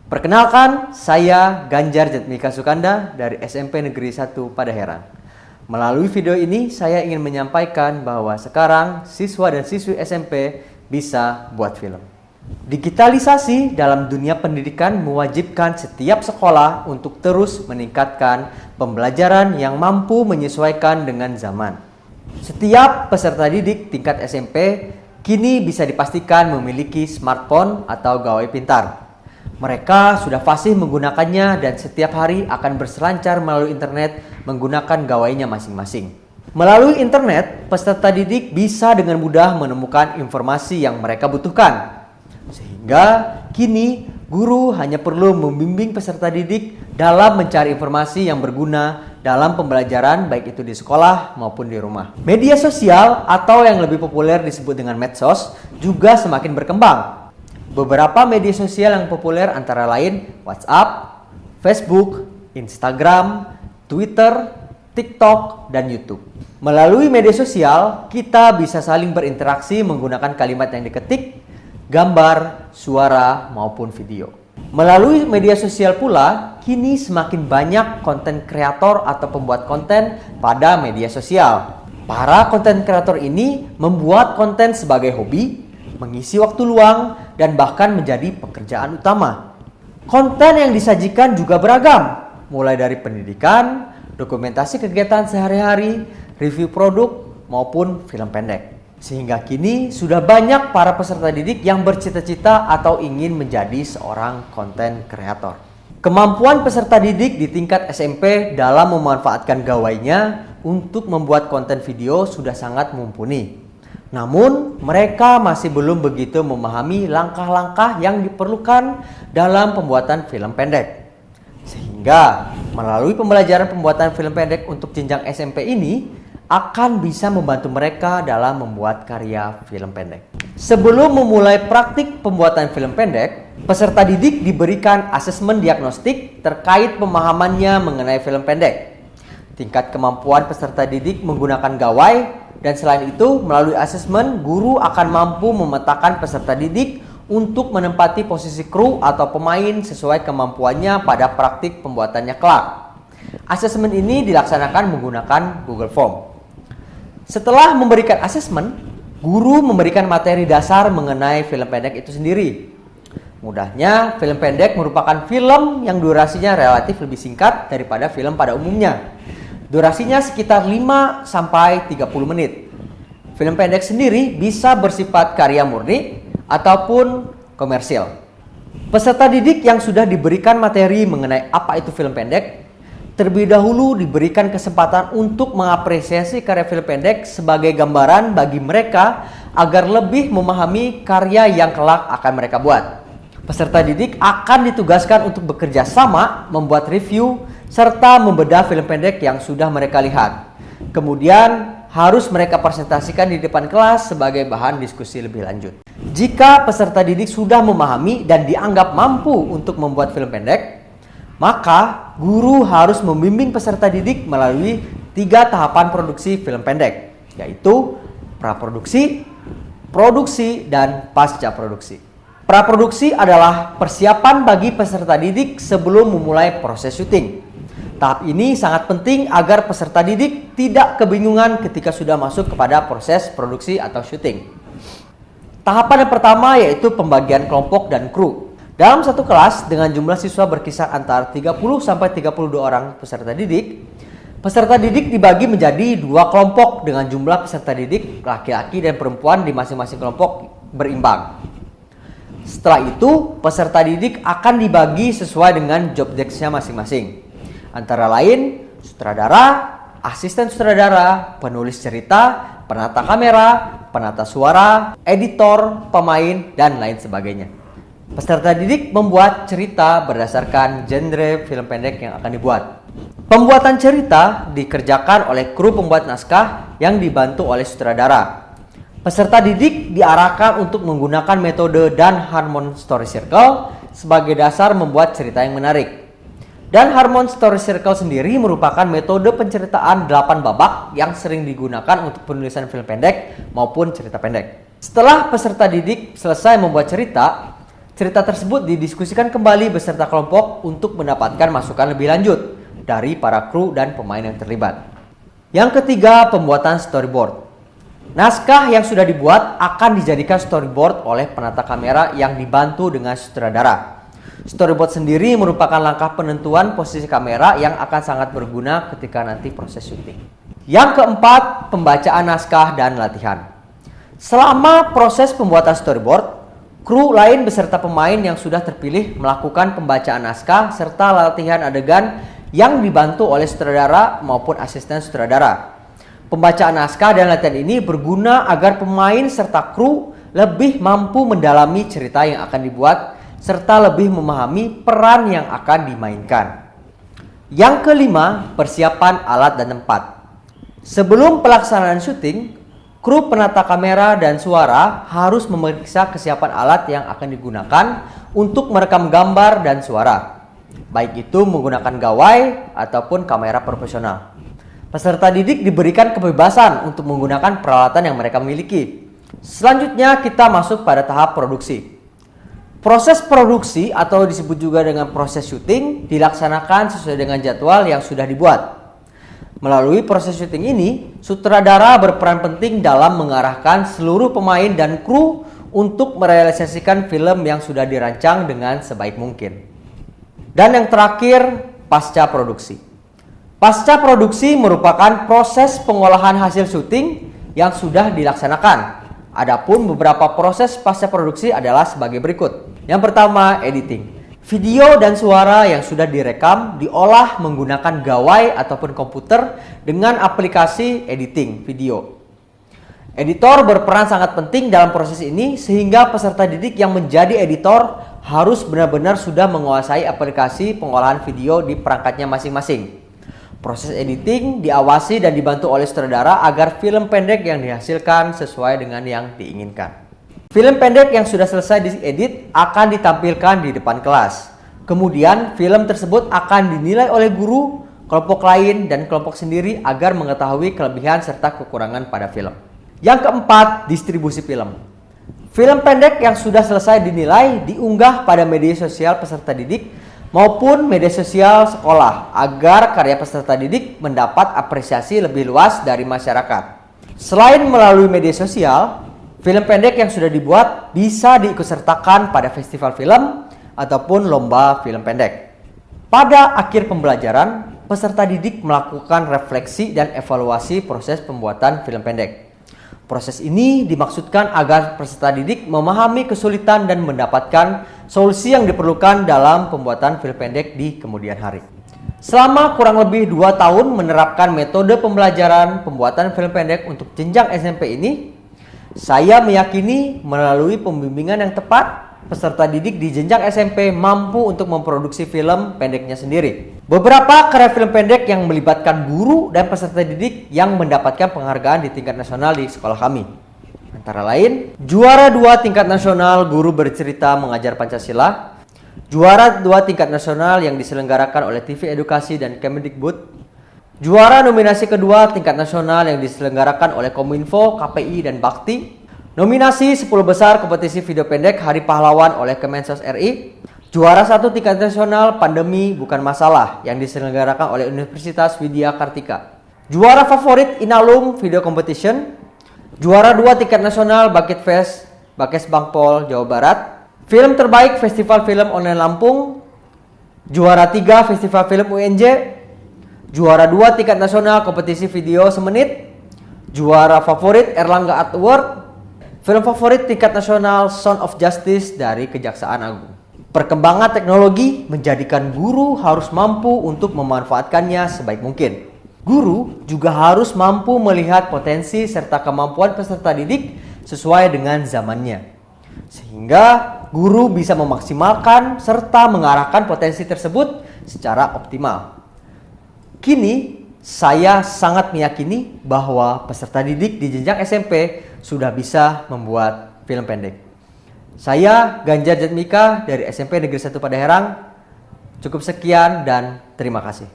Perkenalkan, saya Ganjar Jatmika Sukanda dari SMP Negeri 1 Padaherang. Melalui video ini, saya ingin menyampaikan bahwa sekarang siswa dan siswi SMP bisa buat film. Digitalisasi dalam dunia pendidikan mewajibkan setiap sekolah untuk terus meningkatkan pembelajaran yang mampu menyesuaikan dengan zaman. Setiap peserta didik tingkat SMP kini bisa dipastikan memiliki smartphone atau gawai pintar. Mereka sudah fasih menggunakannya dan setiap hari akan berselancar melalui internet menggunakan gawainya masing-masing. Melalui internet, peserta didik bisa dengan mudah menemukan informasi yang mereka butuhkan. Sehingga kini guru hanya perlu membimbing peserta didik dalam mencari informasi yang berguna dalam pembelajaran baik itu di sekolah maupun di rumah. Media sosial atau yang lebih populer disebut dengan medsos juga semakin berkembang. Beberapa media sosial yang populer antara lain WhatsApp, Facebook, Instagram, Twitter, TikTok, dan YouTube. Melalui media sosial, kita bisa saling berinteraksi menggunakan kalimat yang diketik, gambar, suara, maupun video. Melalui media sosial pula, kini semakin banyak konten kreator atau pembuat konten pada media sosial. Para konten kreator ini membuat konten sebagai hobi, mengisi waktu luang, dan bahkan menjadi pekerjaan utama. Konten yang disajikan juga beragam, mulai dari pendidikan, dokumentasi kegiatan sehari-hari, review produk, maupun film pendek. Sehingga kini sudah banyak para peserta didik yang bercita-cita atau ingin menjadi seorang konten kreator. Kemampuan peserta didik di tingkat SMP dalam memanfaatkan gawainya untuk membuat konten video sudah sangat mumpuni. Namun, mereka masih belum begitu memahami langkah-langkah yang diperlukan dalam pembuatan film pendek. Sehingga, melalui pembelajaran pembuatan film pendek untuk jenjang SMP ini, akan bisa membantu mereka dalam membuat karya film pendek. Sebelum memulai praktik pembuatan film pendek, peserta didik diberikan asesmen diagnostik terkait pemahamannya mengenai film pendek. Tingkat kemampuan peserta didik menggunakan gawai, dan selain itu, melalui asesmen, guru akan mampu memetakan peserta didik untuk menempati posisi kru atau pemain sesuai kemampuannya pada praktik pembuatannya kelak. Asesmen ini dilaksanakan menggunakan Google Form. Setelah memberikan asesmen, guru memberikan materi dasar mengenai film pendek itu sendiri. Mudahnya, film pendek merupakan film yang durasinya relatif lebih singkat daripada film pada umumnya. Durasinya sekitar 5-30 menit. Film pendek sendiri bisa bersifat karya murni ataupun komersil. Peserta didik yang sudah diberikan materi mengenai apa itu film pendek, terlebih dahulu diberikan kesempatan untuk mengapresiasi karya film pendek sebagai gambaran bagi mereka agar lebih memahami karya yang kelak akan mereka buat. Peserta didik akan ditugaskan untuk bekerja sama membuat review serta membedah film pendek yang sudah mereka lihat. Kemudian harus mereka presentasikan di depan kelas sebagai bahan diskusi lebih lanjut. Jika peserta didik sudah memahami dan dianggap mampu untuk membuat film pendek, maka guru harus membimbing peserta didik melalui 3 tahapan produksi film pendek, yaitu praproduksi, produksi, dan pasca produksi. Praproduksi adalah persiapan bagi peserta didik sebelum memulai proses syuting. Tahap ini sangat penting agar peserta didik tidak kebingungan ketika sudah masuk kepada proses produksi atau syuting. Tahapan yang pertama yaitu pembagian kelompok dan kru. Dalam satu kelas dengan jumlah siswa berkisar antara 30-32 orang peserta didik dibagi menjadi 2 kelompok dengan jumlah peserta didik laki-laki dan perempuan di masing-masing kelompok berimbang. Setelah itu, peserta didik akan dibagi sesuai dengan job desk-nya masing-masing. Antara lain, sutradara, asisten sutradara, penulis cerita, penata kamera, penata suara, editor, pemain, dan lain sebagainya. Peserta didik membuat cerita berdasarkan genre film pendek yang akan dibuat. Pembuatan cerita dikerjakan oleh kru pembuat naskah yang dibantu oleh sutradara. Peserta didik diarahkan untuk menggunakan metode dan Harmon Story Circle sebagai dasar membuat cerita yang menarik. Dan Harmon Story Circle sendiri merupakan metode penceritaan 8 babak yang sering digunakan untuk penulisan film pendek maupun cerita pendek. Setelah peserta didik selesai membuat cerita, Cerita tersebut didiskusikan kembali beserta kelompok untuk mendapatkan masukan lebih lanjut dari para kru dan pemain yang terlibat. Yang ketiga, pembuatan storyboard. Naskah yang sudah dibuat akan dijadikan storyboard oleh penata kamera yang dibantu dengan sutradara. Storyboard sendiri merupakan langkah penentuan posisi kamera yang akan sangat berguna ketika nanti proses syuting. Yang keempat, pembacaan naskah dan latihan. Selama proses pembuatan storyboard, kru lain beserta pemain yang sudah terpilih melakukan pembacaan naskah serta latihan adegan yang dibantu oleh sutradara maupun asisten sutradara. Pembacaan naskah dan latihan ini berguna agar pemain serta kru lebih mampu mendalami cerita yang akan dibuat serta lebih memahami peran yang akan dimainkan. Yang kelima, persiapan alat dan tempat. Sebelum pelaksanaan syuting, kru penata kamera dan suara harus memeriksa kesiapan alat yang akan digunakan untuk merekam gambar dan suara, baik itu menggunakan gawai ataupun kamera profesional. Peserta didik diberikan kebebasan untuk menggunakan peralatan yang mereka miliki. Selanjutnya kita masuk pada tahap produksi. Proses produksi atau disebut juga dengan proses syuting dilaksanakan sesuai dengan jadwal yang sudah dibuat. Melalui proses syuting ini, sutradara berperan penting dalam mengarahkan seluruh pemain dan kru untuk merealisasikan film yang sudah dirancang dengan sebaik mungkin. Dan yang terakhir, pasca produksi. Pasca produksi merupakan proses pengolahan hasil syuting yang sudah dilaksanakan. Adapun beberapa proses pasca produksi adalah sebagai berikut. Yang pertama, editing. Video dan suara yang sudah direkam diolah menggunakan gawai ataupun komputer dengan aplikasi editing video. Editor berperan sangat penting dalam proses ini sehingga peserta didik yang menjadi editor harus benar-benar sudah menguasai aplikasi pengolahan video di perangkatnya masing-masing. Proses editing diawasi dan dibantu oleh sutradara agar film pendek yang dihasilkan sesuai dengan yang diinginkan. Film pendek yang sudah selesai diedit akan ditampilkan di depan kelas. Kemudian film tersebut akan dinilai oleh guru, kelompok lain, dan kelompok sendiri agar mengetahui kelebihan serta kekurangan pada film. Yang keempat, distribusi film. Film pendek yang sudah selesai dinilai diunggah pada media sosial peserta didik maupun media sosial sekolah agar karya peserta didik mendapat apresiasi lebih luas dari masyarakat. Selain melalui media sosial, film pendek yang sudah dibuat bisa diikutsertakan pada festival film ataupun lomba film pendek. Pada akhir pembelajaran, peserta didik melakukan refleksi dan evaluasi proses pembuatan film pendek. Proses ini dimaksudkan agar peserta didik memahami kesulitan dan mendapatkan solusi yang diperlukan dalam pembuatan film pendek di kemudian hari. Selama kurang lebih 2 tahun menerapkan metode pembelajaran pembuatan film pendek untuk jenjang SMP ini, saya meyakini melalui pembimbingan yang tepat, peserta didik di jenjang SMP mampu untuk memproduksi film pendeknya sendiri. Beberapa karya film pendek yang melibatkan guru dan peserta didik yang mendapatkan penghargaan di tingkat nasional di sekolah kami. Antara lain, juara 2 tingkat nasional guru bercerita mengajar Pancasila, juara 2 tingkat nasional yang diselenggarakan oleh TV Edukasi dan Kemendikbud, juara nominasi kedua tingkat nasional yang diselenggarakan oleh Kominfo, KPI, dan Bakti. Nominasi 10 besar kompetisi video pendek Hari Pahlawan oleh Kemensos RI. Juara 1 tingkat nasional Pandemi Bukan Masalah yang diselenggarakan oleh Universitas Widya Kartika. Juara favorit Inalum Video Competition. Juara 2 tingkat nasional Bangkit Fest, Bakes Bangpol, Jawa Barat. Film terbaik Festival Film Online Lampung. Juara 3 Festival Film UNJ. Juara 2 tingkat nasional kompetisi video semenit. Juara favorit Erlangga Art Award. Film favorit tingkat nasional Sound of Justice dari Kejaksaan Agung. Perkembangan teknologi menjadikan guru harus mampu untuk memanfaatkannya sebaik mungkin. Guru juga harus mampu melihat potensi serta kemampuan peserta didik sesuai dengan zamannya. Sehingga guru bisa memaksimalkan serta mengarahkan potensi tersebut secara optimal. Kini, saya sangat meyakini bahwa peserta didik di jenjang SMP sudah bisa membuat film pendek. Saya Ganjar Jatmika dari SMP Negeri 1 Padaherang. Cukup sekian dan terima kasih.